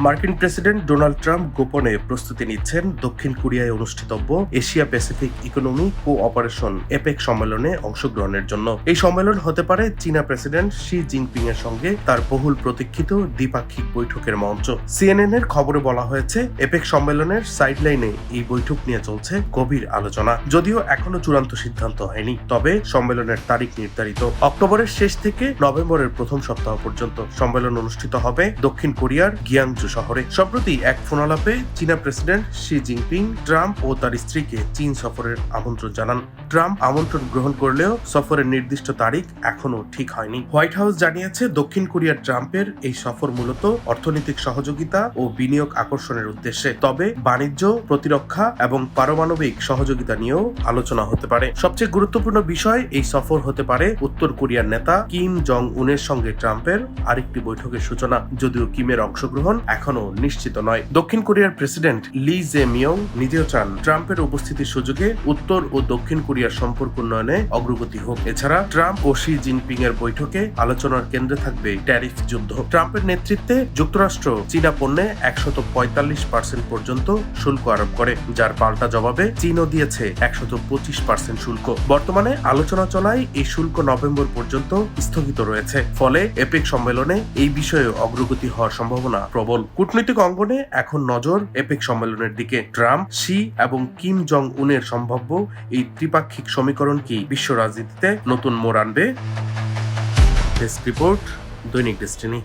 মার্কিন president Donald Trump গোপনে প্রস্তুতি নিচ্ছেন দক্ষিণ কোরিয়ায় অনুষ্ঠিতব্য Asia Pacific economic cooperation APEC সম্মেলনে অংশগ্রহণের জন্য। এই সম্মেলন হতে পারে চীনা প্রেসিডেন্ট শি জিনপিং এর সঙ্গে তার বহুল প্রতীক্ষিত দ্বিপাক্ষিক বৈঠকের মঞ্চ। সিএনএন এর খবরে বলা হয়েছে, এপেক সম্মেলনের সাইডলাইনে এই বৈঠক নিয়ে চলছে গভীর আলোচনা। যদিও এখনো চূড়ান্ত সিদ্ধান্ত হয়নি, তবে সম্মেলনের তারিখ নির্ধারিত। অক্টোবরের শেষ থেকে নভেম্বরের প্রথম সপ্তাহ পর্যন্ত সম্মেলন অনুষ্ঠিত হবে দক্ষিণ কোরিয়ার গিয়াংজু শহরে। সম্প্রতি এক ফোনালাপে চীনা প্রেসিডেন্ট শি জিনপিং ট্রাম্প ও তার স্ত্রীকে চীন সফরের আমন্ত্রণ জানান। ট্রাম্প আমন্ত্রণ গ্রহণ করলেও সফরের নির্দিষ্ট তারিখ এখনো ঠিক হয়নি। হোয়াইট হাউস জানিয়েছে, দক্ষিণ কোরিয়ার ট্রাম্পের এই সফর মূলত অর্থনৈতিক সহযোগিতা ও বিনিয়োগ আকর্ষণের উদ্দেশ্যে, তবে বাণিজ্য, প্রতিরক্ষা এবং পারমাণবিক সহযোগিতা নিয়েও আলোচনা হতে পারে। সবচেয়ে গুরুত্বপূর্ণ বিষয়, এই সফর হতে পারে উত্তর কোরিয়ার নেতা কিম জং উনের সঙ্গে ট্রাম্পের আরেকটি বৈঠকের সূচনা, যদিও কিমের অংশগ্রহণ এখনো নিশ্চিত নয়। দক্ষিণ কোরিয়ার প্রেসিডেন্ট লি জে মিয়ং নিজেও চান ট্রাম্পের উপস্থিতির সুযোগে উত্তর ও দক্ষিণ কোরিয়ার সম্পর্ক উন্নয়নে অগ্রগতি হোক। এছাড়া ট্রাম্প ও শি জিনপিং এর বৈঠকে আলোচনার কেন্দ্রে থাকবে ট্যারিফ যুদ্ধ। ট্রাম্পের নেতৃত্বে যুক্তরাষ্ট্র চীনা পণ্যে 145% পর্যন্ত শুল্ক আরোপ করে, যার পাল্টা জবাবে চীনও দিয়েছে 125% শুল্ক। বর্তমানে আলোচনা চলায় এই শুল্ক নভেম্বর পর্যন্ত স্থগিত রয়েছে। ফলে এপেক সম্মেলনে এই বিষয়ে অগ্রগতি হওয়ার সম্ভাবনা প্রবল। কূটনৈতিক অঙ্গনে এখন নজর এপেক সম্মেলনের দিকে। ট্রাম্প, শি এবং কিম জং উনের সম্ভাব্য এই ত্রিপাক্ষিক সমীকরণ কি বিশ্ব রাজনীতিতে নতুন মোড় আনবে? ডেস্ক রিপোর্ট, দৈনিক ডেস্টিনি।